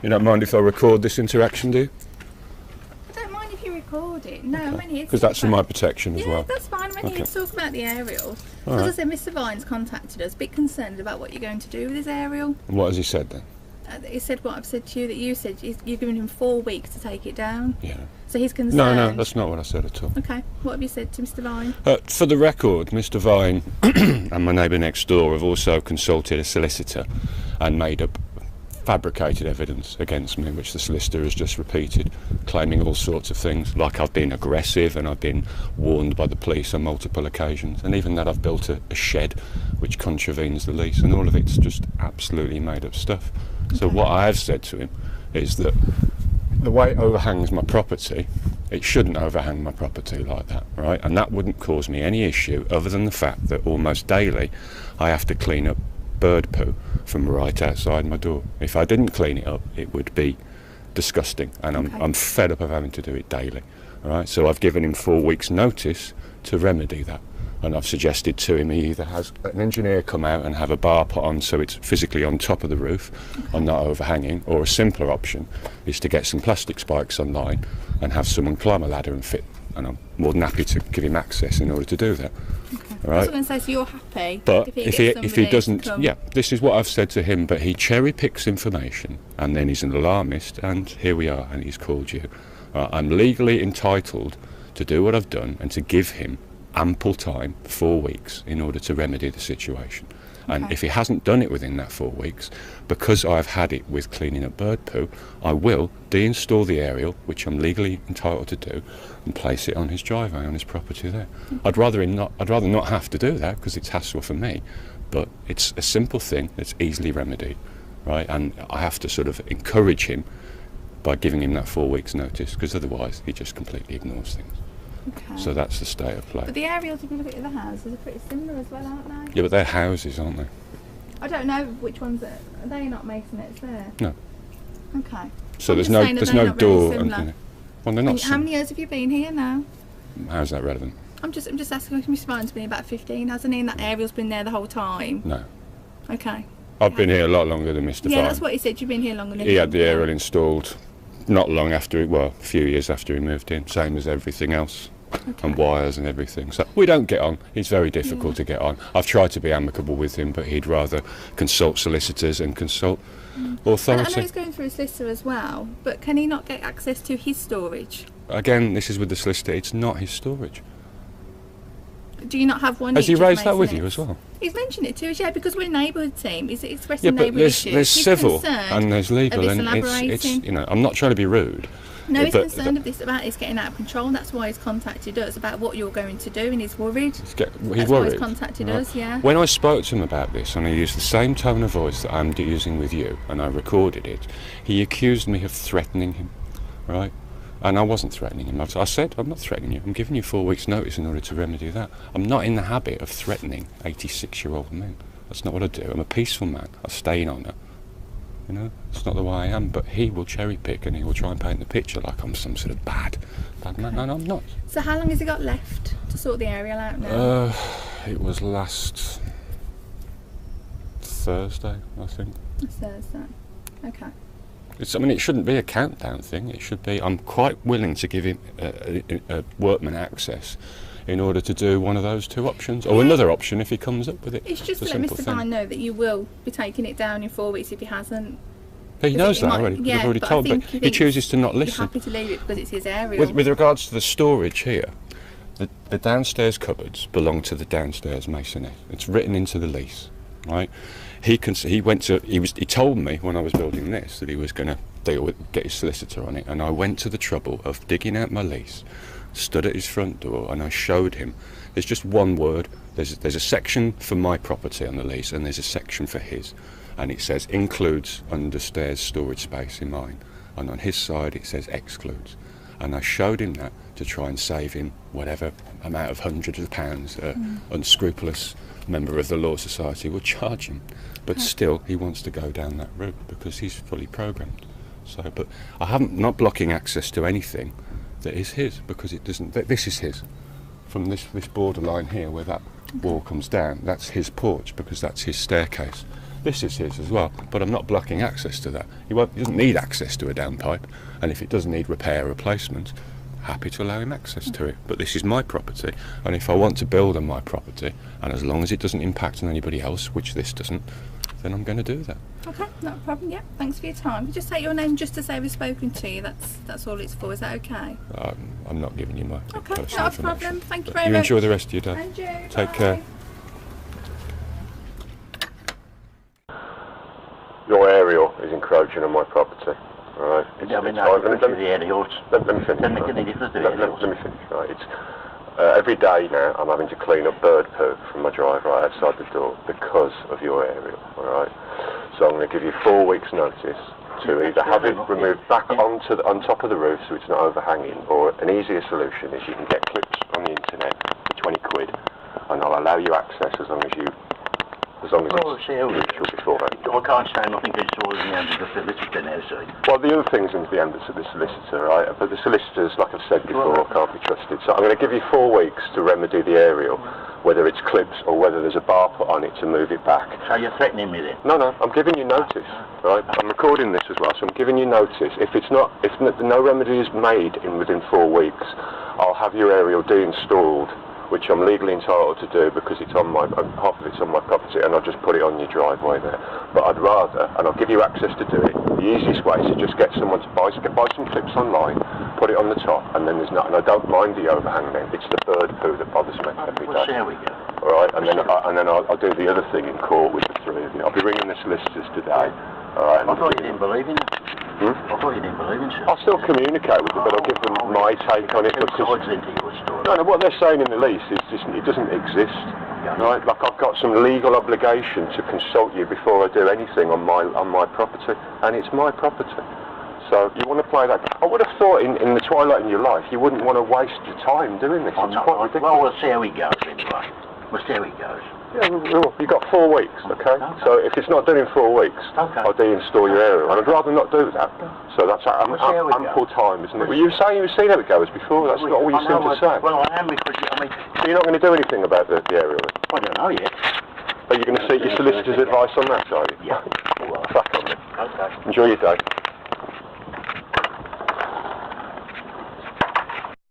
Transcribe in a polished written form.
You don't mind if I record this interaction, do you? I don't mind if you record it. No, I'm only here Because that's for my protection as well. Yeah, that's fine. I'm only here to talk about the aerial. As I said, Mr. Vine's contacted us, a bit concerned about what you're going to do with his aerial. And what has he said then? He said what I've said to you, that you said you're giving him 4 weeks to take it down. Yeah. So he's concerned. No, that's not what I said at all. Okay, what have you said to Mr. Vine? For the record, Mr. Vine and my neighbour next door have also consulted a solicitor and made up fabricated evidence against me, which the solicitor has just repeated, claiming all sorts of things, like I've been aggressive and I've been warned by the police on multiple occasions, and even that I've built a shed which contravenes the lease, and all of it's just absolutely made up stuff. Okay. So what I have said to him is that the way it overhangs my property, it shouldn't overhang my property like that, right? And that wouldn't cause me any issue other than the fact that almost daily I have to clean up bird poo from right outside my door. If I didn't clean it up, it would be disgusting, and I'm fed up of having to do it daily. All right, so I've given him 4 weeks' notice to remedy that, and I've suggested to him he either has an engineer come out and have a bar put on so it's physically on top of the roof and not overhanging, or a simpler option is to get some plastic spikes online and have someone climb a ladder and fit, and I'm more than happy to give him access in order to do that. Right. I was going to say, so you're happy, but if he doesn't, yeah, this is what I've said to him, but he cherry picks information and then he's an alarmist, and here we are, and he's called you. I'm legally entitled to do what I've done and to give him ample time, 4 weeks, in order to remedy the situation. And if he hasn't done it within that 4 weeks, because I've had it with cleaning up bird poo, I will deinstall the aerial, which I'm legally entitled to do, and place it on his driveway, on his property there. I'd rather not have to do that, because it's hassle for me, but it's a simple thing that's easily remedied, right? And I have to sort of encourage him by giving him that 4 weeks notice, because otherwise he just completely ignores things. Okay. So that's the state of play. But the aerials, if you look at the houses, are pretty similar as well, aren't they? Yeah, but they're houses, aren't they? I don't know which ones are they not masonettes there? No. Okay. So there's no door. Well, they're not. How many years have you been here now? How's that relevant? I'm just asking. Mr. Vine's been about 15, hasn't he? And that aerial's been there the whole time. No. Okay. I've been here a lot longer than Mr. Vine. Yeah, that's what he said. You've been here longer than him. He had the aerial installed not long after, a few years after he moved in, same as everything else. Okay. And wires and everything. So we don't get on. He's very difficult to get on. I've tried to be amicable with him, but he'd rather consult solicitors and consult authority. And I know he's going through a solicitor as well, but can he not get access to his storage? Again, this is with the solicitor. It's not his storage. Do you not have one? Has he raised that with you as well? He's mentioned it to us, yeah, because we're a neighbourhood team. He's expressing neighbourhood issues. There's civil and there's legal, and it's I'm not trying to be rude. No, he's concerned about this getting out of control. That's why he's contacted us about what you're going to do, and he's worried. That's why he's contacted us, yeah. When I spoke to him about this, and I used the same tone of voice that I'm using with you, and I recorded it, he accused me of threatening him, right? And I wasn't threatening him. I said, I'm not threatening you. I'm giving you 4 weeks' notice in order to remedy that. I'm not in the habit of threatening 86-year-old men. That's not what I do. I'm a peaceful man. I stay in honour. You know, it's not the way I am, but he will cherry pick and he will try and paint the picture like I'm some sort of bad man, and I'm not. So how long has he got left to sort the aerial out now? It was last Thursday, I think. Thursday. Okay. It shouldn't be a countdown thing. It should be, I'm quite willing to give him a workman access in order to do one of those two options, or another option if he comes up with it. It's just to let Mr. Vine know that you will be taking it down in 4 weeks if he hasn't. But he knows that already, because I've already told him, but he chooses to not listen. You're happy to leave it because it's his area. With regards to the storage here, the downstairs cupboards belong to the downstairs masonette. It's written into the lease, right? He told me when I was building this that he was going to get his solicitor on it, and I went to the trouble of digging out my lease, stood at his front door, and I showed him. There's just one word. There's a section for my property on the lease, and there's a section for his, and it says includes understairs storage space in mine, and on his side it says excludes. And I showed him that to try and save him whatever amount of hundreds of pounds unscrupulous member of the Law Society will charge him. But still, he wants to go down that route because he's fully programmed. So, but I'm not blocking access to anything that is his, because it doesn't. This is his. From this borderline here, where that wall comes down, that's his porch because that's his staircase. This is his as well, but I'm not blocking access to that. He doesn't need access to a downpipe, and if it does need repair or replacement, happy to allow him access to it. But this is my property, and if I want to build on my property, and as long as it doesn't impact on anybody else, which this doesn't, then I'm going to do that. Okay, not a problem. Yeah, thanks for your time. Just say your name just to say we've spoken to you. That's all it's for. Is that okay? I'm not giving you my okay, personal not a problem. Thank you very much. You enjoy the rest of your day. And you. Take Bye. care. Your aerial is encroaching on my property. Alright. Yeah, I mean, let me finish. Let me finish. Let me finish. Right. It's every day now I'm having to clean up bird poo from my driveway outside the door because of your aerial. Alright. So I'm going to give you 4 weeks' notice to either have it removed back on top of the roof so it's not overhanging, or an easier solution is you can get clips on the internet for 20 quid, and I'll allow you access as long as it's mutual beforehand. I can't say nothing because it's all in the hands of the solicitor now, so. Well, the other thing's in the hands of the solicitor, right? But the solicitors, like I've said before, can't be trusted. So I'm going to give you 4 weeks to remedy the aerial, whether it's clips or whether there's a bar put on it to move it back. So you're threatening me then? No, I'm giving you notice, right? I'm recording this as well, so I'm giving you notice. If no remedy is made within 4 weeks, I'll have your aerial deinstalled, which I'm legally entitled to do because it's on half of it's on my property, and I'll just put it on your driveway there. But I'd rather, and I'll give you access to do it, the easiest way is to just get someone to buy some clips online, put it on the top, and then there's nothing. I don't mind the overhang then. It's the bird poo that bothers me every day. There we go. Alright, and then I'll do the other thing in court with the three of you. I'll be ringing the solicitors today. Alright. I thought you didn't believe in it. I thought you didn't believe in it. I'll still communicate with them, but I'll give them my take on it. No, what they're saying in the lease is just, it doesn't exist. Right? Like I've got some legal obligation to consult you before I do anything on my property, and it's my property. So you want to play that? I would have thought in the twilight in your life you wouldn't want to waste your time doing this. It's quite ridiculous. Well, we'll see how it goes anyway. We'll see how it goes. Yeah, you've got 4 weeks, okay? So if it's not done in 4 weeks, I'll deinstall your aerial. And I'd rather not do that. So that's ample time, isn't it? Well, you were saying you've seen how it goes before. That's not all you seem to say. Well, I am because, So you're not going to do anything about the aerial? I don't know yet. Are you going to seek your solicitor's advice on that, are you? Yeah. Crack on then. Okay. Enjoy your day.